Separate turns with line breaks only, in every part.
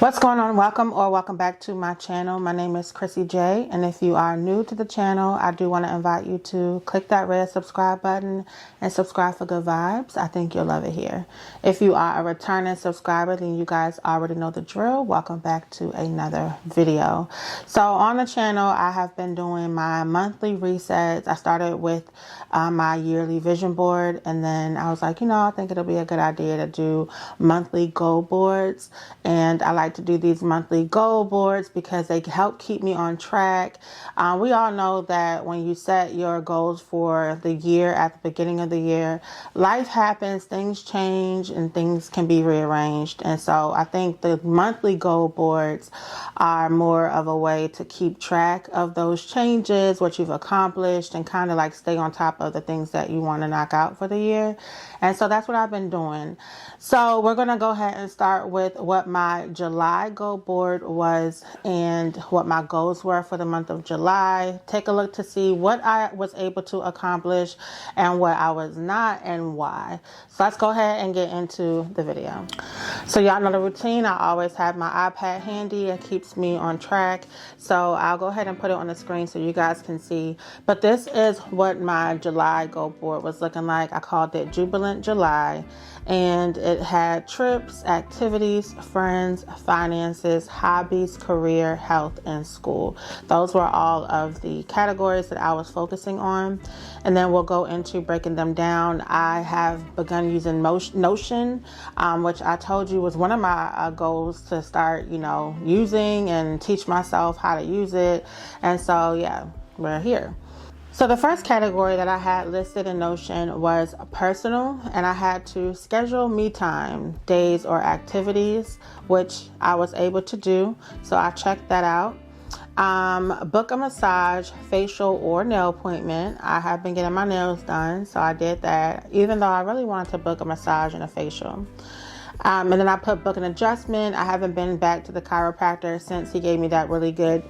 What's going on? Welcome back to my channel. My name is CrissyJ, and if you are new to the channel, I do want to invite you to click that red subscribe button and subscribe for good vibes. I think you'll love it here. If you are a returning subscriber, then you guys already know the drill. Welcome back to another video. So on the channel, I have been doing my monthly resets. I started with my yearly vision board, and then I was like, I think it'll be a good idea to do monthly goal boards. And I like to do these monthly goal boards because they help keep me on track. We all know that when you set your goals for the year at the beginning of the year, life happens, things change, and things can be rearranged. And so I think the monthly goal boards are more of a way to keep track of those changes, what you've accomplished, and kind of like stay on top of the things that you want to knock out for the year. And so that's what I've been doing. So we're going to go ahead and start with what my July goal board was and what my goals were for the month of July. Take a look to see what I was able to accomplish and what I was not and why. So let's go ahead and get into the video. So y'all know the routine. I always have my iPad handy. It keeps me on track. So I'll go ahead and put it on the screen so you guys can see. But this is what my July goal board was looking like. I called it Jubilant July. And it had trips, activities, friends, finances, hobbies, career, health, and school. Those were all of the categories that I was focusing on. And then we'll go into breaking them down. I have begun using Notion, which I told you was one of my goals to start, using and teach myself how to use it. And so, yeah, we're here. So the first category that I had listed in Notion was personal, and I had to schedule me time, days or activities, which I was able to do. So I checked that out. Book a massage, facial or nail appointment. I have been getting my nails done, so I did that, even though I really wanted to book a massage and a facial. And then I put book an adjustment. I haven't been back to the chiropractor since he gave me that really good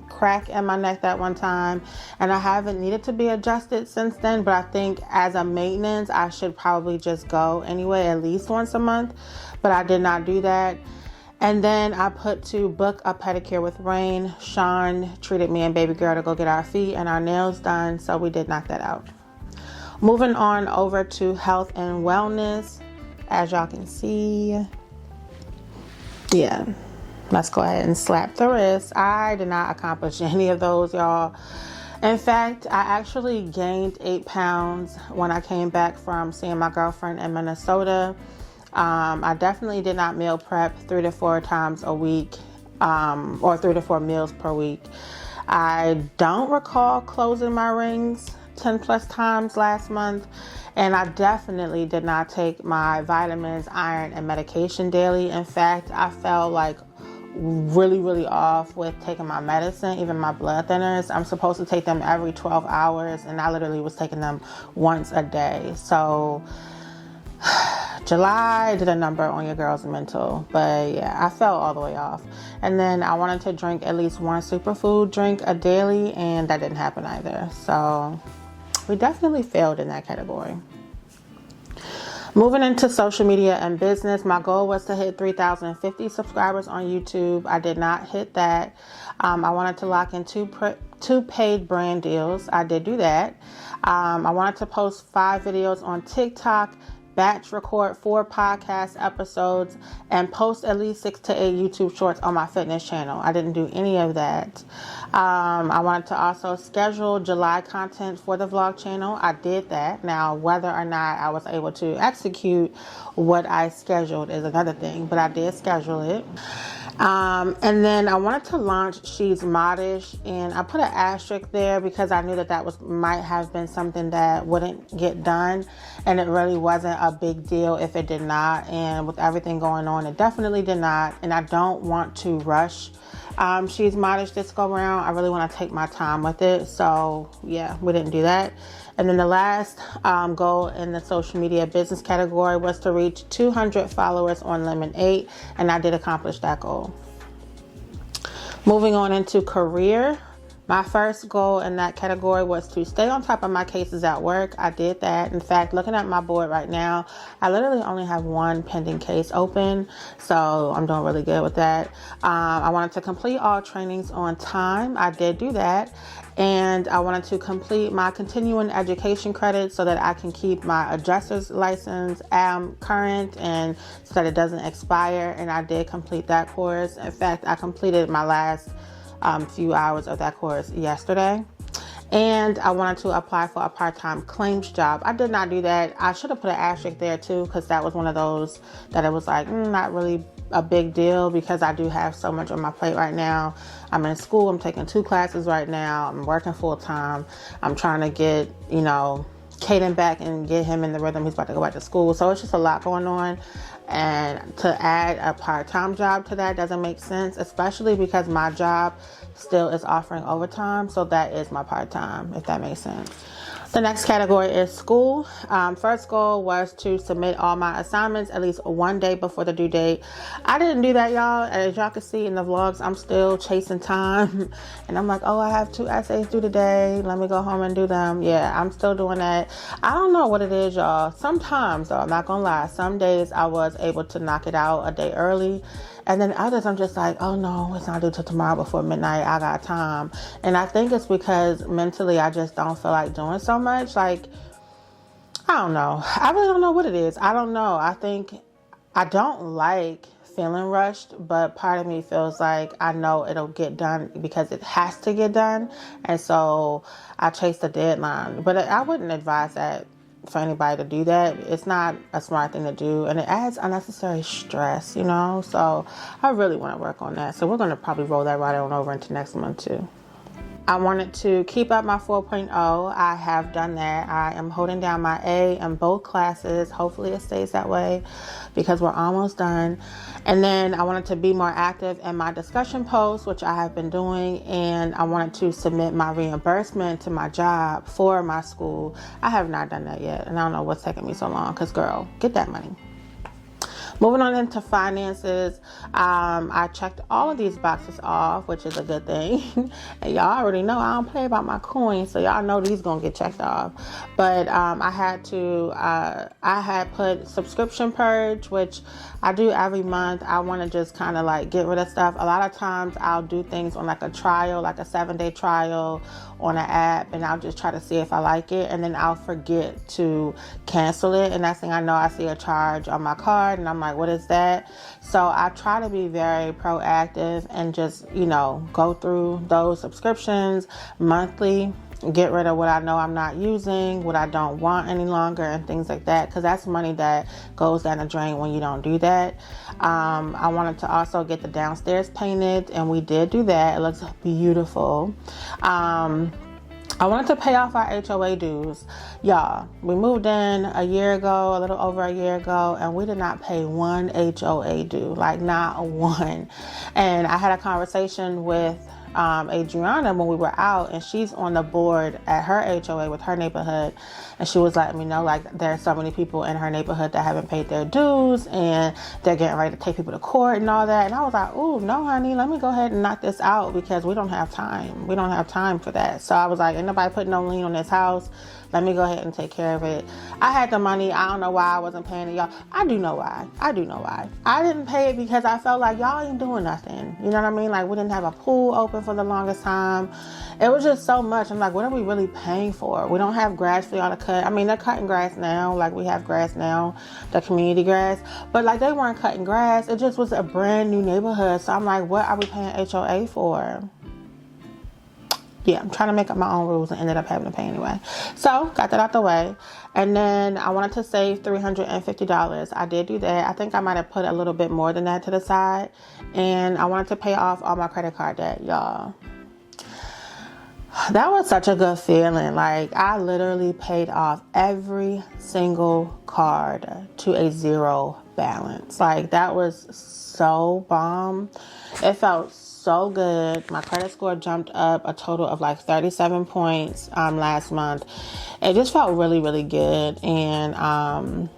crack in my neck that one time. And I haven't needed to be adjusted since then. But I think as a maintenance, I should probably just go anyway, at least once a month. But I did not do that. And then I put to book a pedicure with Rain. Sean treated me and baby girl to go get our feet and our nails done. So we did knock that out. Moving on over to health and wellness. As y'all can see, yeah, let's go ahead and slap the wrist. I did not accomplish any of those, y'all. In fact, I actually gained 8 pounds when I came back from seeing my girlfriend in Minnesota. I definitely did not meal prep 3 to 4 times a week, or 3 to 4 meals per week. I don't recall closing my rings 10 plus times last month. And I definitely did not take my vitamins, iron, and medication daily. In fact, I felt like really off with taking my medicine, even my blood thinners. I'm supposed to take them every 12 hours, and I literally was taking them once a day. So July did a number on your girl's mental, but yeah, I felt all the way off. And then I wanted to drink at least one superfood drink a daily, and that didn't happen either. So we definitely failed in that category. Moving into social media and business, my goal was to hit 3,050 subscribers on YouTube. I did not hit that. I wanted to lock in two paid brand deals. I did do that. I wanted to post 5 videos on TikTok, batch record 4 podcast episodes, and post at least 6 to 8 YouTube shorts on my fitness channel. I didn't do any of that. I wanted to also schedule July content for the vlog channel. I did that. Now, whether or not I was able to execute what I scheduled is another thing, but I did schedule it. And then I wanted to launch She's Modish, and I put an asterisk there because I knew that might have been something that wouldn't get done, and it really wasn't a big deal if it did not. And with everything going on, it definitely did not. And I don't want to rush She's Modish this go around. I really want to take my time with it. So yeah, we didn't do that. And then the last goal in the social media business category was to reach 200 followers on Lemon 8, and I did accomplish that goal. Moving on into career. My first goal in that category was to stay on top of my cases at work. I did that. In fact, looking at my board right now, I literally only have one pending case open, so I'm doing really good with that. I wanted to complete all trainings on time. I did do that. And I wanted to complete my continuing education credits so that I can keep my adjuster's license current and so that it doesn't expire. And I did complete that course. In fact, I completed my last few hours of that course yesterday. And I wanted to apply for a part-time claims job. I did not do that. I should have put an asterisk there too, because that was one of those that it was like not really a big deal, because I do have so much on my plate right now. I'm in school. I'm taking 2 classes right now. I'm working full time. I'm trying to get, Caden back and get him in the rhythm. He's about to go back to school. So it's just a lot going on. And to add a part-time job to that doesn't make sense, especially because my job still is offering overtime. So that is my part-time, if that makes sense. The next category is school. First goal was to submit all my assignments at least one day before the due date. I didn't do that, y'all. As y'all can see in the vlogs, I'm still chasing time. And I'm like, oh, I have 2 essays due today. Let me go home and do them. Yeah, I'm still doing that. I don't know what it is, y'all. Sometimes, though, I'm not gonna lie, some days I was able to knock it out a day early. And then others, I'm just like, oh no, it's not due till tomorrow before midnight. I got time. And I think it's because mentally I just don't feel like doing so much. Like, I don't know. I really don't know what it is. I don't know. I think I don't like feeling rushed, but part of me feels like I know it'll get done because it has to get done. And so I chase the deadline. But I wouldn't advise that for anybody to do that. It's not a smart thing to do, and it adds unnecessary stress, so I really want to work on that. So we're going to probably roll that right on over into next month too. I wanted to keep up my 4.0. I have done that. I am holding down my A in both classes. Hopefully it stays that way because we're almost done. And then I wanted to be more active in my discussion posts, which I have been doing. And I wanted to submit my reimbursement to my job for my school. I have not done that yet. And I don't know what's taking me so long because, girl, get that money. Moving on into finances, I checked all of these boxes off, which is a good thing. And y'all already know I don't play about my coins, so y'all know these gonna get checked off. But I had put subscription purge, which I do every month. I want to just kind of like get rid of stuff. A lot of times I'll do things on like a trial, like a 7-day trial on an app, and I'll just try to see if I like it, and then I'll forget to cancel it. And next thing I know, I see a charge on my card, and I'm like, what is that? So I try to be very proactive and just, go through those subscriptions monthly, get rid of what I know I'm not using, what I don't want any longer, and things like that, because that's money that goes down the drain when you don't do that. I wanted to also get the downstairs painted, and we did do that. It looks beautiful. I wanted to pay off our HOA dues. Y'all, we moved in a little over a year ago, and we did not pay one HOA due, like not one. And I had a conversation with Adriana when we were out, and she's on the board at her HOA with her neighborhood, and she was letting me know like there's so many people in her neighborhood that haven't paid their dues, and they're getting ready to take people to court and all that. And I was like, oh no honey, let me go ahead and knock this out because we don't have time for that. So I was like, ain't nobody putting no lien on this house. Let me go ahead and take care of it. I had the money. I don't know why I wasn't paying it, y'all. I do know why. I didn't pay it because I felt like y'all ain't doing nothing. You know what I mean? Like, we didn't have a pool open for the longest time. It was just so much. I'm like, what are we really paying for? We don't have grass for y'all to cut. I mean, they're cutting grass now. Like, we have grass now, the community grass. But, like, they weren't cutting grass. It just was a brand new neighborhood. So I'm like, what are we paying HOA for? Yeah, I'm trying to make up my own rules and ended up having to pay anyway. So, got that out the way. And then I wanted to save $350. I did do that. I think I might have put a little bit more than that to the side. And I wanted to pay off all my credit card debt, y'all. That was such a good feeling. Like, I literally paid off every single card to a zero balance. Like, that was so bomb. It felt so good. My credit score jumped up a total of like 37 points last month. It just felt really, really good. And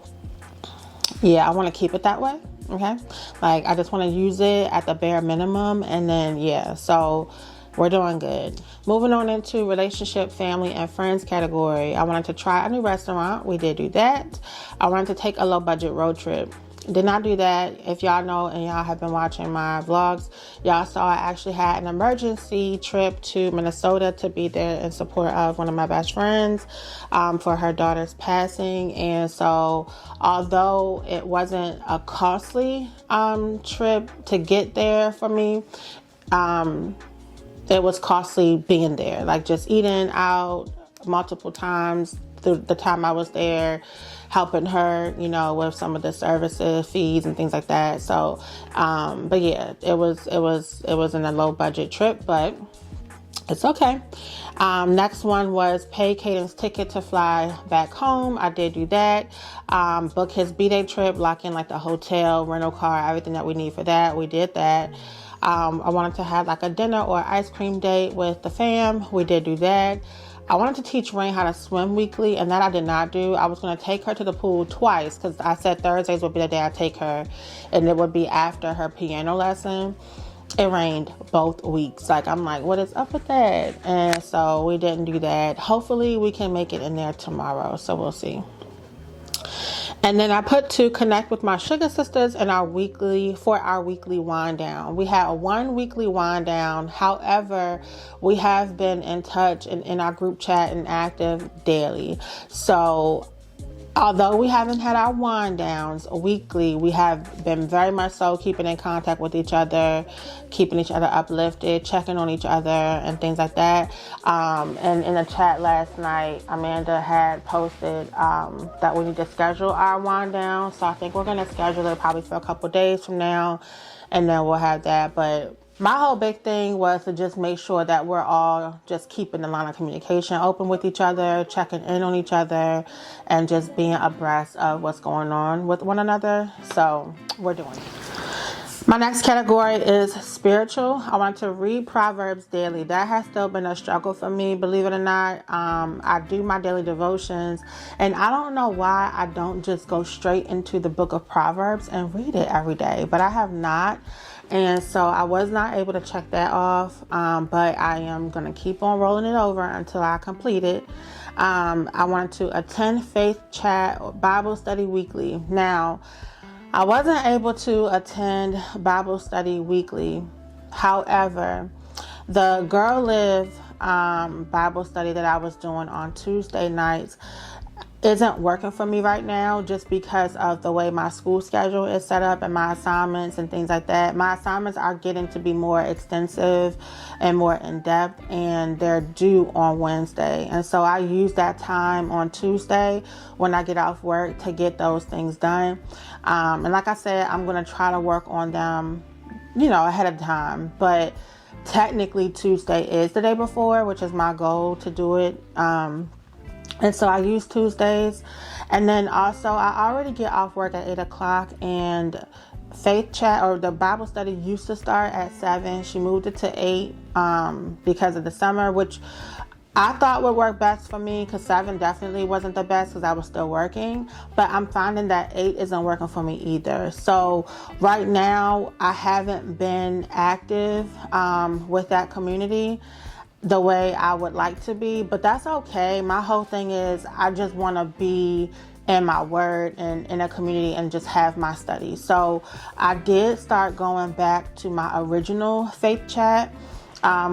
yeah, I want to keep it that way. Okay. Like, I just want to use it at the bare minimum. And then, yeah, so We're doing good. Moving on into relationship, family, and friends category. I wanted to try a new restaurant. We did do that. I wanted to take a low budget road trip. Did not do that. If y'all know and y'all have been watching my vlogs, y'all saw I actually had an emergency trip to Minnesota to be there in support of one of my best friends for her daughter's passing. And so although it wasn't a costly trip to get there for me, it was costly being there, like just eating out multiple times the time I was there, helping her, you know, with some of the services, fees and things like that. So, but yeah, it was in a low budget trip, but it's okay. Next one was pay Caden's ticket to fly back home. I did do that. Book his B-Day trip, lock in like the hotel, rental car, everything that we need for that. We did that. I wanted to have like a dinner or ice cream date with the fam. We did do that. I wanted to teach Rain how to swim weekly, and that I did not do. I was going to take her to the pool twice because I said Thursdays would be the day I take her, and it would be after her piano lesson. It rained both weeks. Like, I'm like, what is up with that? And so we didn't do that. Hopefully we can make it in there tomorrow, so we'll see. And then I put to connect with my sugar sisters and our weekly wind down. We had a 1 weekly wind down. However, we have been in touch and in our group chat and active daily. So although we haven't had our wind downs weekly, we have been very much so keeping in contact with each other, keeping each other uplifted, checking on each other and things like that. And in the chat last night, Amanda had posted that we need to schedule our wind down. So I think we're going to schedule it probably for a couple days from now, and then we'll have that. But my whole big thing was to just make sure that we're all just keeping the line of communication open with each other, checking in on each other, and just being abreast of what's going on with one another. So we're doing it. My next category is spiritual. I want to read Proverbs daily. That has still been a struggle for me, believe it or not. I do my daily devotions, and I don't know why I don't just go straight into the book of Proverbs and read it every day, but I have not. And so I was not able to check that off, but I am going to keep on rolling it over until I complete it. I wanted to attend Faith Chat Bible Study weekly. Now, I wasn't able to attend Bible Study weekly. However, the Girl Live Bible study that I was doing on Tuesday nights isn't working for me right now, just because of the way my school schedule is set up and my assignments and things like that. My assignments are getting to be more extensive and more in-depth, and they're due on Wednesday. And so I use that time on Tuesday when I get off work to get those things done. And like I said, I'm going to try to work on them, you know, ahead of time. But technically Tuesday is the day before, which is my goal to do it. And so I use Tuesdays. And then also I already get off work at 8 o'clock, and Faith Chat, or the Bible study, used to start at 7. She moved it to 8 because of the summer, which I thought would work best for me, because 7 definitely wasn't the best because I was still working. But I'm finding that 8 isn't working for me either. So right now I haven't been active with that community the way I would like to be, but that's okay. My whole thing is I just want to be in my word and in a community and just have my study. So I did start going back to my original Faith Chat,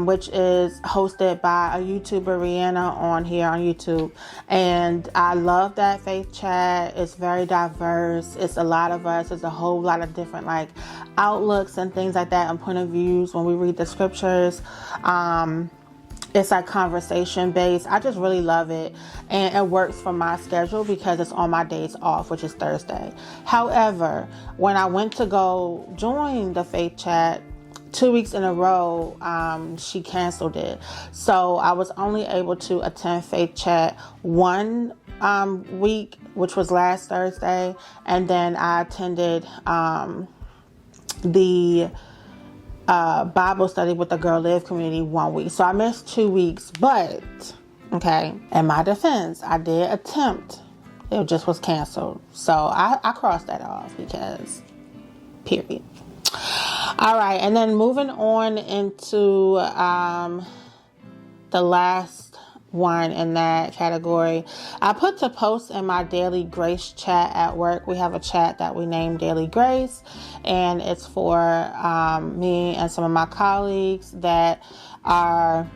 which is hosted by a YouTuber, Rihanna, on here on YouTube. And I love that Faith Chat. It's very diverse. It's a lot of us. It's a whole lot of different like outlooks and things like that and point of views when we read the scriptures. It's like conversation based. I just really love it, and it works for my schedule because it's on my days off, which is Thursday. However, when I went to go join the Faith Chat 2 weeks in a row, she canceled it. So I was only able to attend Faith Chat one week, which was last Thursday, and then I attended the Bible study with the Girl Live community 1 week. So I missed 2 weeks, but okay, in my defense, I did attempt. It just was canceled. So I crossed that off because period. All right, and then moving on into the last one in that category, I put to post in my daily grace chat at work. We have a chat that we name Daily Grace, and it's for me and some of my colleagues that are,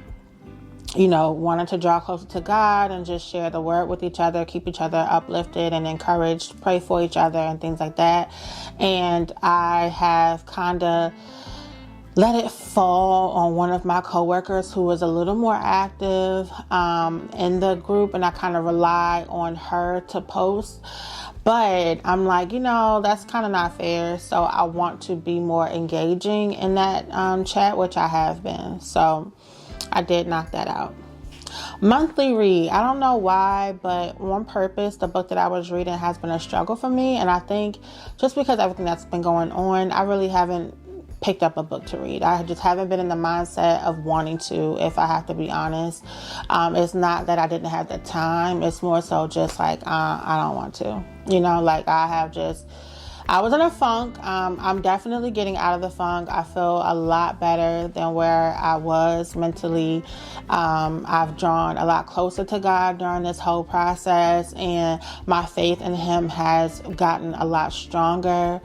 you know, wanting to draw closer to God and just share the word with each other, keep each other uplifted and encouraged, pray for each other and things like that. And I have kind of let it fall on one of my coworkers who was a little more active in the group, and I kind of rely on her to post. But I'm like, you know, that's kind of not fair. So I want to be more engaging in that chat, which I have been. So I did knock that out. Monthly read. I don't know why, but on purpose, the book that I was reading has been a struggle for me. And I think just because everything that's been going on, I really haven't picked up a book to read. I just haven't been in the mindset of wanting to, if I have to be honest. It's not that I didn't have the time. It's more so just like, I don't want to, you know, like I was in a funk. I'm definitely getting out of the funk. I feel a lot better than where I was mentally. I've drawn a lot closer to God during this whole process, and my faith in Him has gotten a lot stronger.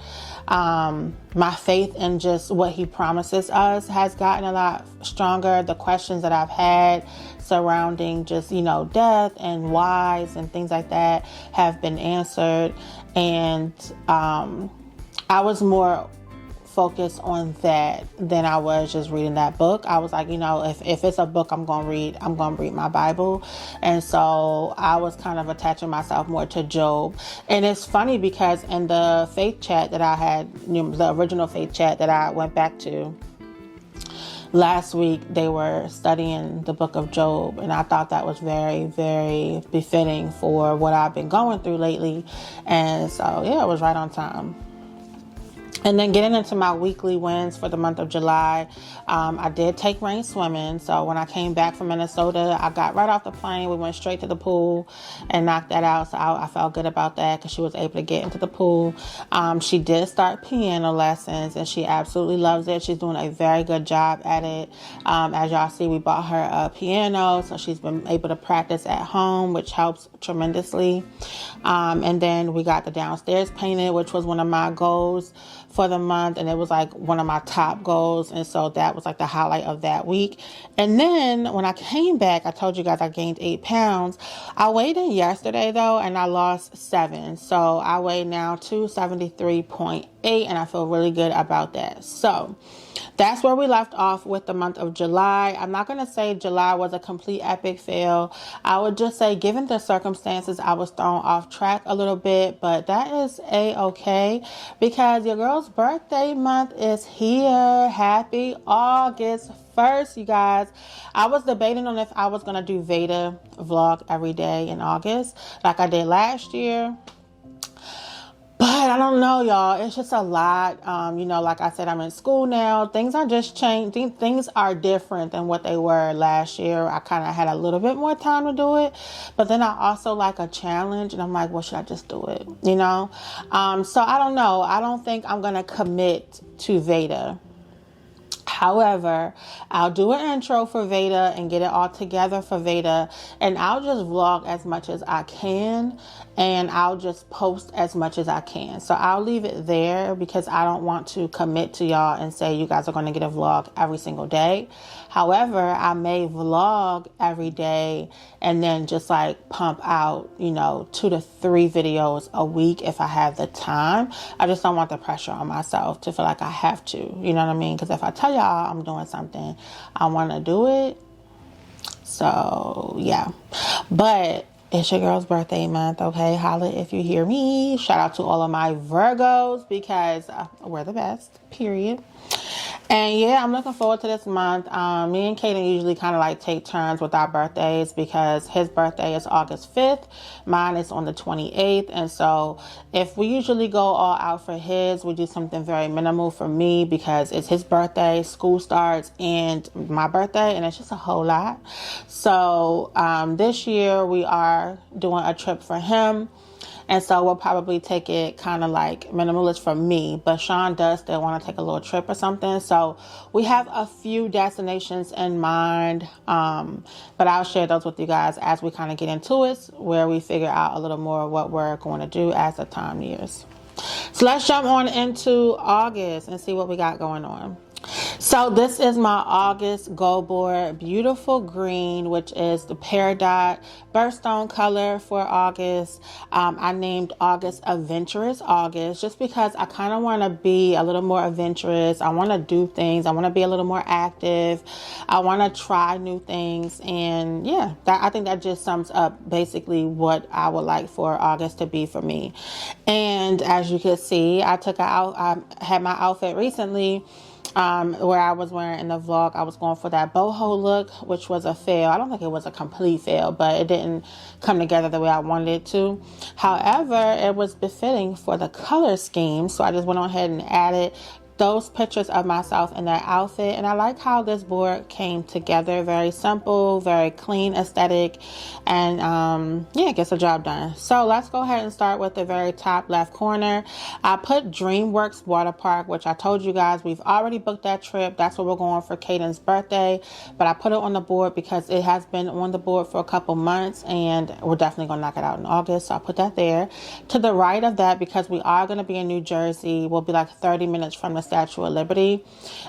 My faith in just what He promises us has gotten a lot stronger. The questions that I've had surrounding just, you know, death and whys and things like that have been answered. And I was more focused on that than I was just reading that book. I was like, you know, if it's a book I'm going to read my Bible. And so I was kind of attaching myself more to Job. And it's funny because in the faith chat that I had, the original faith chat that I went back to last week, they were studying the book of Job, and I thought that was very, very befitting for what I've been going through lately. And so, yeah, it was right on time. And then getting into my weekly wins for the month of July, I did take rain swimming. So when I came back from Minnesota, I got right off the plane. We went straight to the pool and knocked that out. So I felt good about that because she was able to get into the pool. She did start piano lessons, and she absolutely loves it. She's doing a very good job at it. As y'all see, we bought her a piano, so she's been able to practice at home, which helps tremendously. And then we got the downstairs painted, which was one of my goals for the month, and it was like one of my top goals, and so that was like the highlight of that week. And then when I came back, I told you guys I gained 8 pounds. I weighed in yesterday though, and I lost 7, so I weigh now 273.8, and I feel really good about that. So that's where we left off with the month of July. I'm not going to say July was a complete epic fail. I would just say, given the circumstances, I was thrown off track a little bit, but that is a-okay because your girl's birthday month is here. Happy August 1st, you guys. I was debating on if I was going to do Veda vlog every day in August like I did last year. But I don't know, y'all. It's just a lot. You know, like I said, I'm in school now. Things are just changing. Things are different than what they were last year. I kind of had a little bit more time to do it. But then I also like a challenge. And I'm like, well, should I just do it? You know? So I don't know. I don't think I'm going to commit to Veda. However, I'll do an intro for Veda and get it all together for Veda, and I'll just vlog as much as I can, and I'll just post as much as I can. So I'll leave it there because I don't want to commit to y'all and say you guys are going to get a vlog every single day. However, I may vlog every day and then just like pump out, you know, 2 to 3 videos a week if I have the time. I just don't want the pressure on myself to feel like I have to, you know what I mean? Because if I tell y'all I'm doing something, I want to do it. So yeah, but it's your girl's birthday month, okay? Holla if you hear me. Shout out to all of my Virgos because we're the best, period. And yeah, I'm looking forward to this month. Me and Kaden usually kind of like take turns with our birthdays because his birthday is August 5th. Mine is on the 28th. And so if we usually go all out for his, we do something very minimal for me because it's his birthday, school starts, and my birthday, and it's just a whole lot. So this year we are doing a trip for him. And so we'll probably take it kind of like minimalist for me, but Sean does still want to take a little trip or something. So we have a few destinations in mind, but I'll share those with you guys as we kind of get into it, where we figure out a little more what we're going to do as the time nears. So let's jump on into August and see what we got going on. So this is my August goal board, beautiful green, which is the peridot birthstone color for August. I named August Adventurous August just because I kind of want to be a little more adventurous. I want to do things. I want to be a little more active. I want to try new things. And yeah, I think that just sums up basically what I would like for August to be for me. And as you can see, I had my outfit recently where I was wearing in the vlog. I was going for that boho look, which was a fail. I don't think it was a complete fail, but it didn't come together the way I wanted it to. However, it was befitting for the color scheme, so I just went on ahead and added those pictures of myself in that outfit. And I like how this board came together. Very simple, very clean aesthetic, and yeah, it gets the job done. So let's go ahead and start with the very top left corner. I put DreamWorks Water Park, which I told you guys we've already booked that trip. That's where we're going for Caden's birthday, but I put it on the board because it has been on the board for a couple months and we're definitely gonna knock it out in August, so I put that there. To the right of that, because we are going to be in New Jersey, we'll be like 30 minutes from the Statue of Liberty.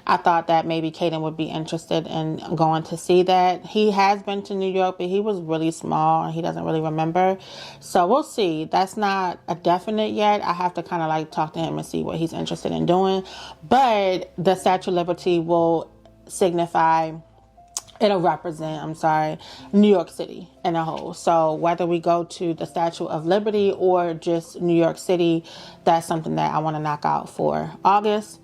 I thought that maybe Caden would be interested in going to see that. He has been to New York, but he was really small and he doesn't really remember. So we'll see. That's not a definite yet. I have to kind of like talk to him and see what he's interested in doing. But the Statue of Liberty will signify, it'll represent, New York City in a whole. So whether we go to the Statue of Liberty or just New York City, that's something that I want to knock out for August.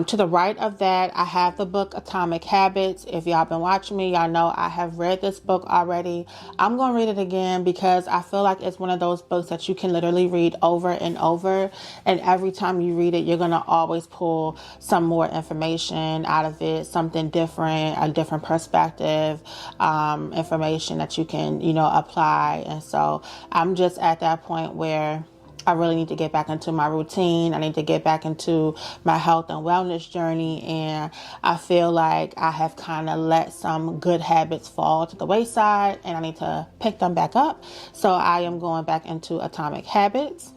To the right of that, I have the book Atomic Habits. If y'all been watching me, y'all know I have read this book already. I'm going to read it again because I feel like it's one of those books that you can literally read over and over. And every time you read it, you're going to always pull some more information out of it, something different, a different perspective, information that you can, apply. And so I'm just at that point where I really need to get back into my routine. I need to get back into my health and wellness journey. And I feel like I have kind of let some good habits fall to the wayside and I need to pick them back up. So I am going back into Atomic Habits.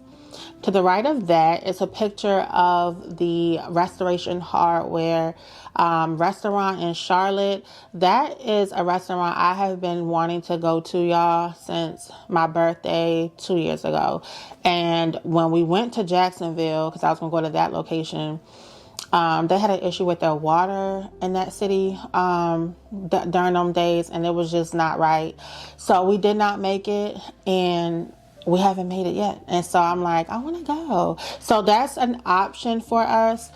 To the right of that is a picture of the Restoration Hardware restaurant in Charlotte. That is a restaurant I have been wanting to go to, y'all, since my birthday 2 years ago. And when we went to Jacksonville, because I was going to go to that location, they had an issue with their water in that city during them days, and it was just not right. So we did not make it, and we haven't made it yet. And so I'm like, I want to go. So that's an option for us.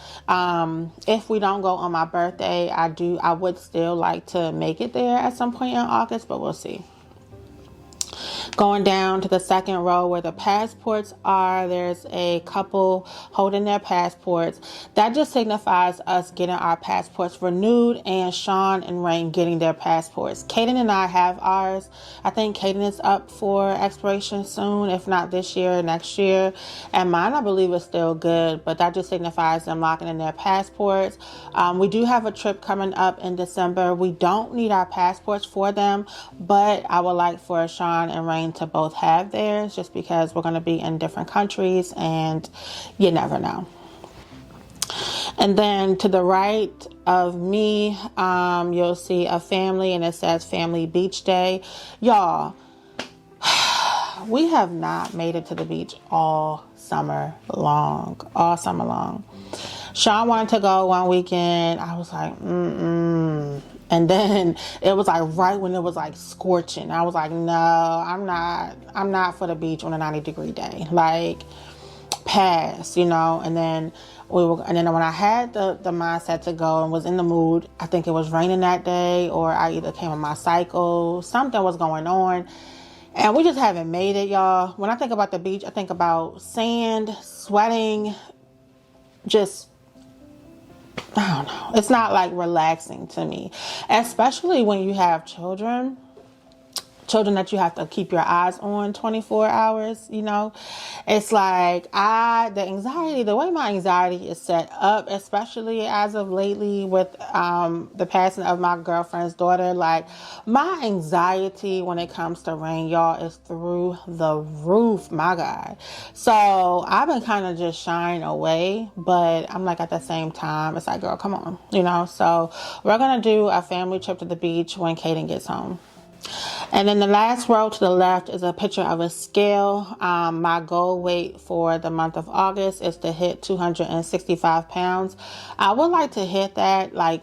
If we don't go on my birthday, I would still like to make it there at some point in August, but we'll see. Going down to the second row where the passports are, there's a couple holding their passports. That just signifies us getting our passports renewed and Sean and Rain getting their passports. Caden and I have ours. I think Caden is up for expiration soon, if not this year, next year. And mine, I believe, is still good, but that just signifies them locking in their passports. We do have a trip coming up in December. We don't need our passports for them, but I would like for Sean and Rain to both have theirs just because we're going to be in different countries and you never know. And then to the right of me, you'll see a family and it says Family Beach Day. Y'all, we have not made it to the beach all summer long. Sean wanted to go one weekend. I was like, And then it was like right when it was like scorching. I was like, no, I'm not for the beach on a 90-degree day. Like, pass, And then when I had the mindset to go and was in the mood, I think it was raining that day, or I either came on my cycle, something was going on. And we just haven't made it, y'all. When I think about the beach, I think about sand, sweating, just, I don't know. It's not like relaxing to me, especially when you have children. children that you have to keep your eyes on 24 hours, you know. It's like the way my anxiety is set up, especially as of lately with the passing of my girlfriend's daughter, like my anxiety when it comes to rain, y'all, is through the roof, my God. So I've been kind of just shying away, but I'm like, at the same time, it's like, girl, come on, you know. So we're gonna do a family trip to the beach when Kaden gets home. And then the last row to the left is a picture of a scale. My goal weight for the month of August is to hit 265 pounds. I would like to hit that like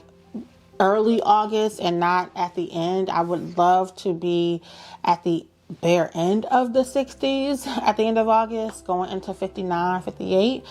early August and not at the end. I would love to be at the bare end of the 60s at the end of August, going into 59, 58.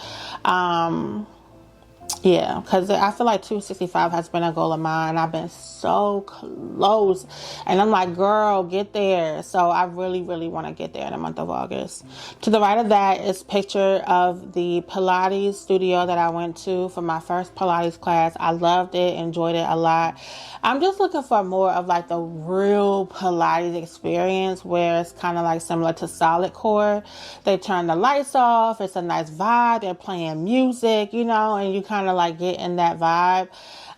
Yeah, because I feel like 265 has been a goal of mine. I've been so close. And I'm like, girl, get there. So I really, really want to get there in the month of August. To the right of that is a picture of the Pilates studio that I went to for my first Pilates class. I loved it, enjoyed it a lot. I'm just looking for more of like the real Pilates experience where it's kind of like similar to solid core. They turn the lights off. It's a nice vibe. They're playing music, you know, and you kind of like get in that vibe.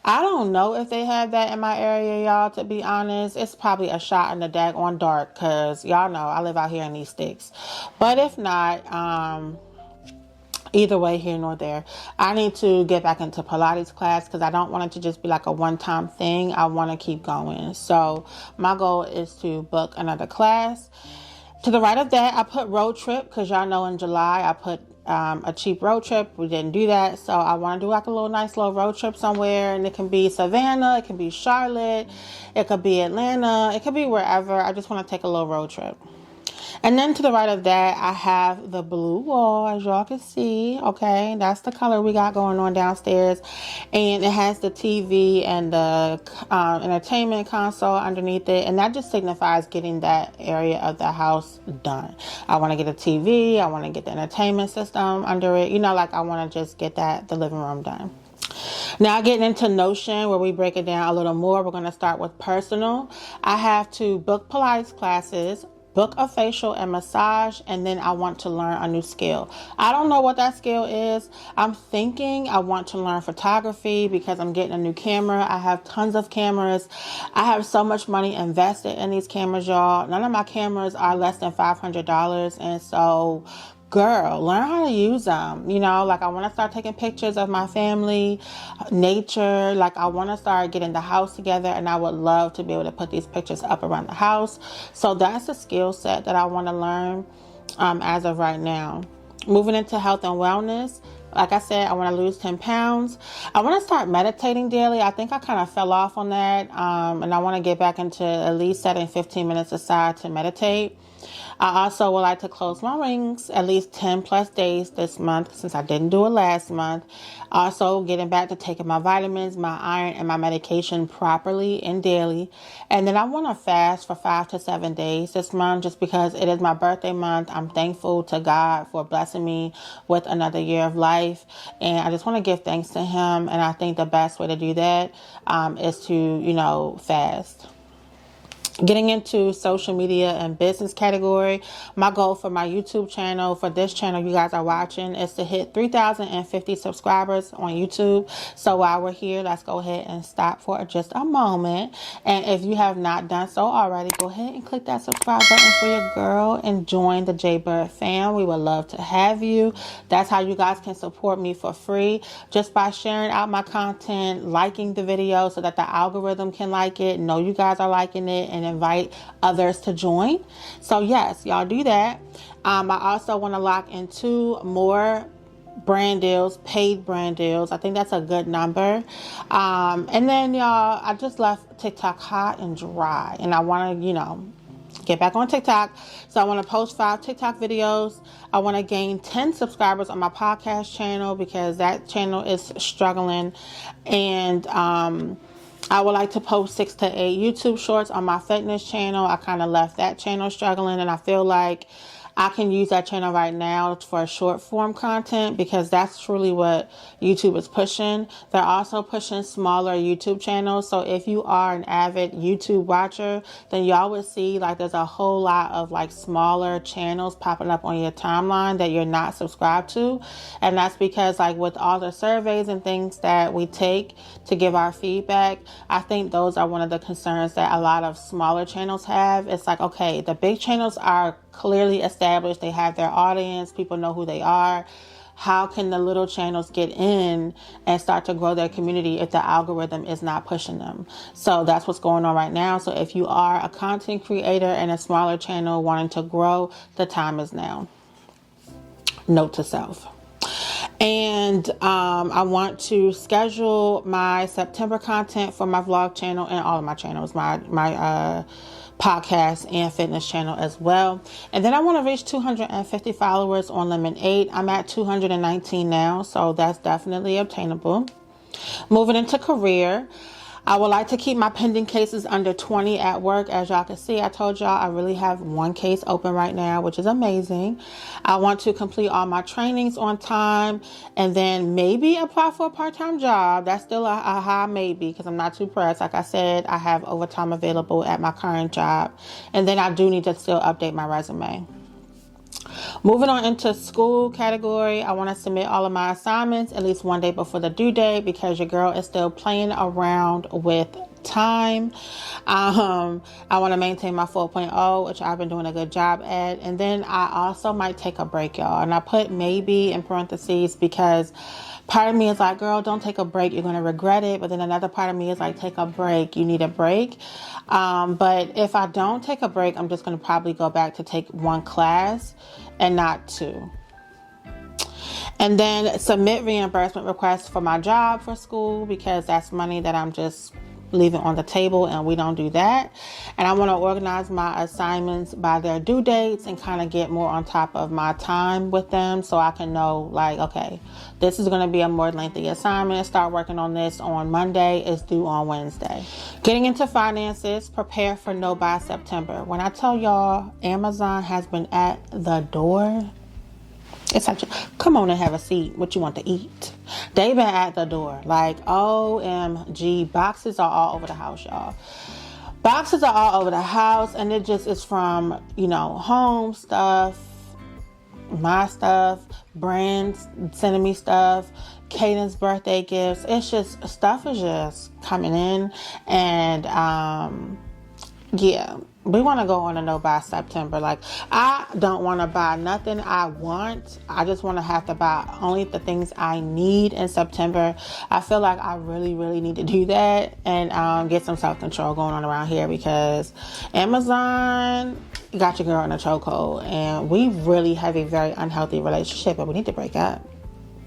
I don't know if they have that in my area, y'all, to be honest. It's probably a shot in the daggone dark because y'all know I live out here in these sticks. But if not, either way, here nor there, I need to get back into Pilates class because I don't want it to just be like a one-time thing. I want to keep going. So my goal is to book another class. To the right of that, I put road trip because y'all know in July I put a cheap road trip. We didn't do that. So I want to do like a nice little road trip somewhere. And it can be Savannah. It can be Charlotte. It could be Atlanta. It could be wherever. I just want to take a little road trip. And then to the right of that, I have the blue wall, as y'all can see. Okay, that's the color we got going on downstairs. And it has the TV and the entertainment console underneath it. And that just signifies getting that area of the house done. I want to get a TV. I want to get the entertainment system under it. You know, like I want to just get the living room done. Now getting into Notion, where we break it down a little more. We're going to start with personal. I have to book Pilates classes, book a facial and massage, and then I want to learn a new skill. I don't know what that skill is. I'm thinking I want to learn photography because I'm getting a new camera. I have tons of cameras. I have so much money invested in these cameras, y'all. None of my cameras are less than $500, and so girl, learn how to use them. You know, like I want to start taking pictures of my family, nature. Like I want to start getting the house together, and I would love to be able to put these pictures up around the house. So that's a skill set that I want to learn as of right now. Moving into health and wellness. Like I said, I want to lose 10 pounds. I want to start meditating daily. I think I kind of fell off on that. And I want to get back into at least setting 15 minutes aside to meditate. I also would like to close my rings at least 10 plus days this month since I didn't do it last month. Also getting back to taking my vitamins, my iron, and my medication properly and daily. And then I want to fast for 5 to 7 days this month just because it is my birthday month. I'm thankful to God for blessing me with another year of life. And I just want to give thanks to Him. And I think the best way to do that is to, fast. Getting into social media and business category, my goal for my YouTube channel, for this channel you guys are watching, is to hit 3,050 subscribers on YouTube. So while we're here, let's go ahead and stop for just a moment. And if you have not done so already, go ahead and click that subscribe button for your girl and join the J-Bird fam. We would love to have you. That's how you guys can support me for free, just by sharing out my content, liking the video so that the algorithm can like it, know you guys are liking it, and invite others to join. So yes, y'all do that. I also want to lock into more brand deals, paid brand deals. I think that's a good number. And then y'all, I just left TikTok hot and dry, and I want to, get back on TikTok. So I want to post 5 TikTok videos. I want to gain 10 subscribers on my podcast channel because that channel is struggling. And I would like to post 6 to 8 YouTube shorts on my fitness channel. I kind of left that channel struggling, and I feel like I can use that channel right now for short form content because that's truly what YouTube is pushing. They're also pushing smaller YouTube channels. So if you are an avid YouTube watcher, then y'all would see like there's a whole lot of like smaller channels popping up on your timeline that you're not subscribed to. And that's because like with all the surveys and things that we take to give our feedback, I think those are one of the concerns that a lot of smaller channels have. It's like, okay, the big channels are clearly established. They have their audience. People know who they are. How can the little channels get in and start to grow their community if the algorithm is not pushing them? So that's what's going on right now. So if you are a content creator and a smaller channel wanting to grow, the time is now. Note to self. And I want to schedule my September content for my vlog channel and all of my channels, my podcast and fitness channel as well. And then I want to reach 250 followers on Lemon 8. I'm at 219 now, so that's definitely obtainable. Moving into career, I would like to keep my pending cases under 20 at work. As y'all can see, I told y'all I really have one case open right now, which is amazing. I want to complete all my trainings on time and then maybe apply for a part-time job. That's still a high maybe because I'm not too pressed. Like I said, I have overtime available at my current job. And then I do need to still update my resume. Moving on into school category, I want to submit all of my assignments at least one day before the due date because your girl is still playing around with time. I want to maintain my 4.0, which I've been doing a good job at. And then I also might take a break, y'all. And I put maybe in parentheses because part of me is like, girl, don't take a break. You're going to regret it. But then another part of me is like, take a break. You need a break. But if I don't take a break, I'm just going to probably go back to take one class and not two. And then submit reimbursement requests for my job for school because that's money that I'm just leaving on the table and we don't do that. And I want to organize my assignments by their due dates and kind of get more on top of my time with them so I can know like, okay, this is going to be a more lengthy assignment. Start working on this on Monday. It's due on Wednesday. Getting into finances, prepare for no buy September. When I tell y'all Amazon has been at the door, it's like, come on and have a seat. What you want to eat? They've been at the door. Like, OMG. Boxes are all over the house, y'all. Boxes are all over the house. And it just is from, home stuff, my stuff, brands sending me stuff, Caden's birthday gifts. It's just, stuff is just coming in. And, yeah. We want to go on a no buy September. Like, I don't want to buy nothing I want. I just want to have to buy only the things I need in September. I feel like I really, really need to do that and get some self-control going on around here because Amazon got your girl in a chokehold and we really have a very unhealthy relationship and we need to break up.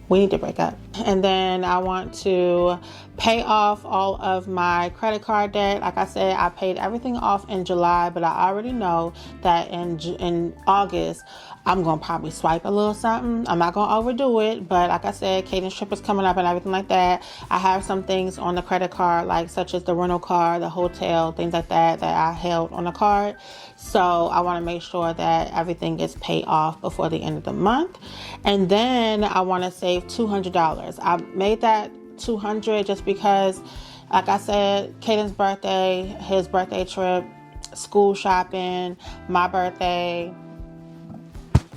And then I want to pay off all of my credit card debt. Like I said, I paid everything off in July, but I already know that in August, I'm going to probably swipe a little something. I'm not going to overdo it, but like I said, Caden's trip is coming up and everything like that. I have some things on the credit card, like such as the rental car, the hotel, things like that I held on the card. So I want to make sure that everything gets paid off before the end of the month. And then I want to save $200. I made that $200 just because, like I said, Caden's birthday, his birthday trip, school shopping, my birthday.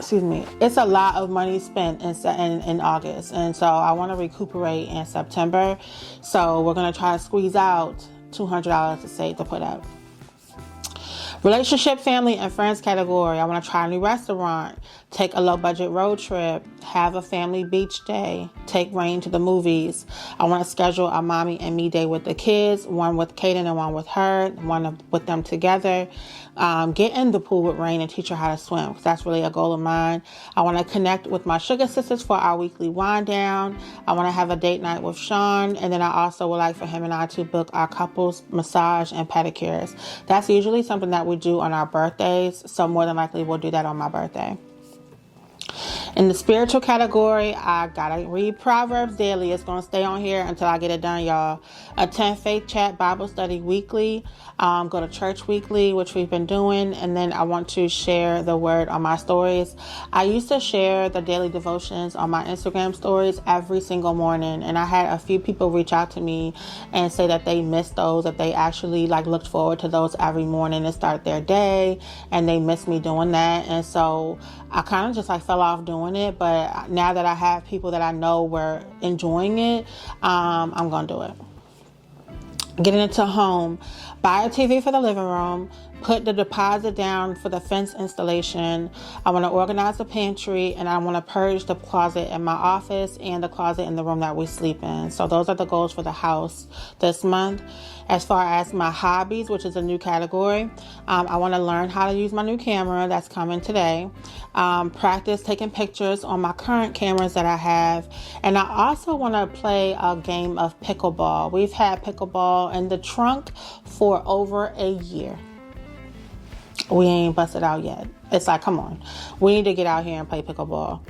It's a lot of money spent in August. And so I want to recuperate in September. So we're going to try to squeeze out $200 to save to put up. Relationship, family, and friends category. I want to try a new restaurant, take a low budget road trip, have a family beach day, take Rain to the movies. I want to schedule a mommy and me day with the kids, one with Kaden and one with her, one with them together. Get in the pool with Rain and teach her how to swim because that's really a goal of mine. I want to connect with my sugar sisters for our weekly wind down. I want to have a date night with Sean, and then I also would like for him and I to book our couples massage and pedicures. That's usually something that we do on our birthdays, so more than likely we'll do that on my birthday. In the spiritual category, I gotta read Proverbs daily. It's gonna stay on here until I get it done, y'all. Attend Faith Chat Bible Study weekly. Go to church weekly, which we've been doing. And then I want to share the word on my stories. I used to share the daily devotions on my Instagram stories every single morning. And I had a few people reach out to me and say that they missed those, that they actually looked forward to those every morning and start their day. And they missed me doing that. And so I kind of just fell off doing it. But now that I have people that I know were enjoying it, I'm going to do it. Getting into home, buy a TV for the living room, put the deposit down for the fence installation. I want to organize the pantry, and I want to purge the closet in my office and the closet in the room that we sleep in. So those are the goals for the house this month. As far as my hobbies, which is a new category, I want to learn how to use my new camera that's coming today. Practice taking pictures on my current cameras that I have. And I also want to play a game of pickleball. We've had pickleball in the trunk for over a year. We ain't busted out yet. It's come on. We need to get out here and play pickleball.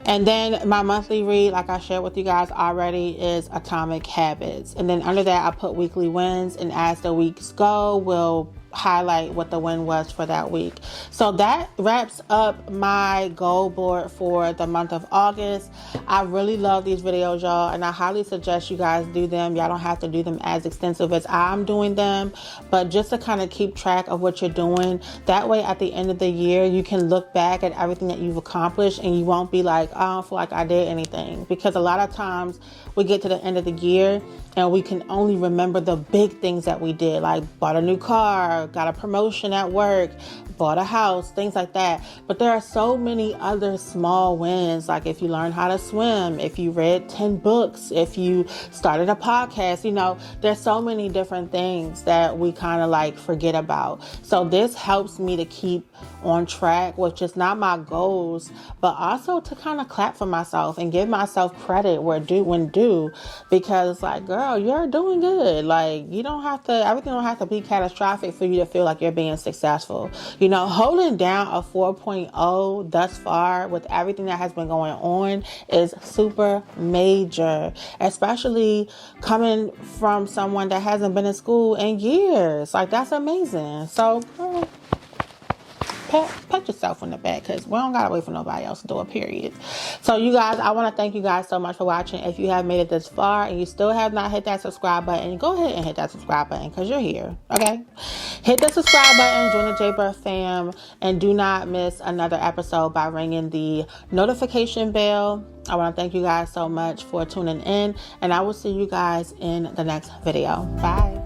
And then my monthly read, like I shared with you guys already, is Atomic Habits. And then under that, I put weekly wins. And as the weeks go, we'll highlight what the win was for that week. So that wraps up my goal board for the month of August. I really love these videos, y'all, and I highly suggest you guys do them. Y'all don't have to do them as extensive as I'm doing them, but just to kind of keep track of what you're doing. That way at the end of the year, you can look back at everything that you've accomplished and you won't be like, I don't feel like I did anything. Because a lot of times we get to the end of the year and we can only remember the big things that we did, like bought a new car, got a promotion at work, bought a house, things like that. But there are so many other small wins, like if you learn how to swim, if you read 10 books, if you started a podcast, there's so many different things that we kind of forget about. So this helps me to keep on track with just not my goals, but also to kind of clap for myself and give myself credit when due, because girl, you're doing good. You don't have to, everything don't have to be catastrophic for you to feel like you're being successful. Holding down a 4.0 thus far with everything that has been going on is super major, especially coming from someone that hasn't been in school in years. That's amazing. So, girl, pat yourself on the back, because we don't gotta wait for nobody else to do a period. So you guys, I want to thank you guys so much for watching. If you have made it this far and you still have not hit that subscribe button, go ahead and hit that subscribe button, because you're here. Okay, hit the subscribe button, join the J-Birth fam, and do not miss another episode by ringing the notification bell. I want to thank you guys so much for tuning in, and I will see you guys in the next video. Bye.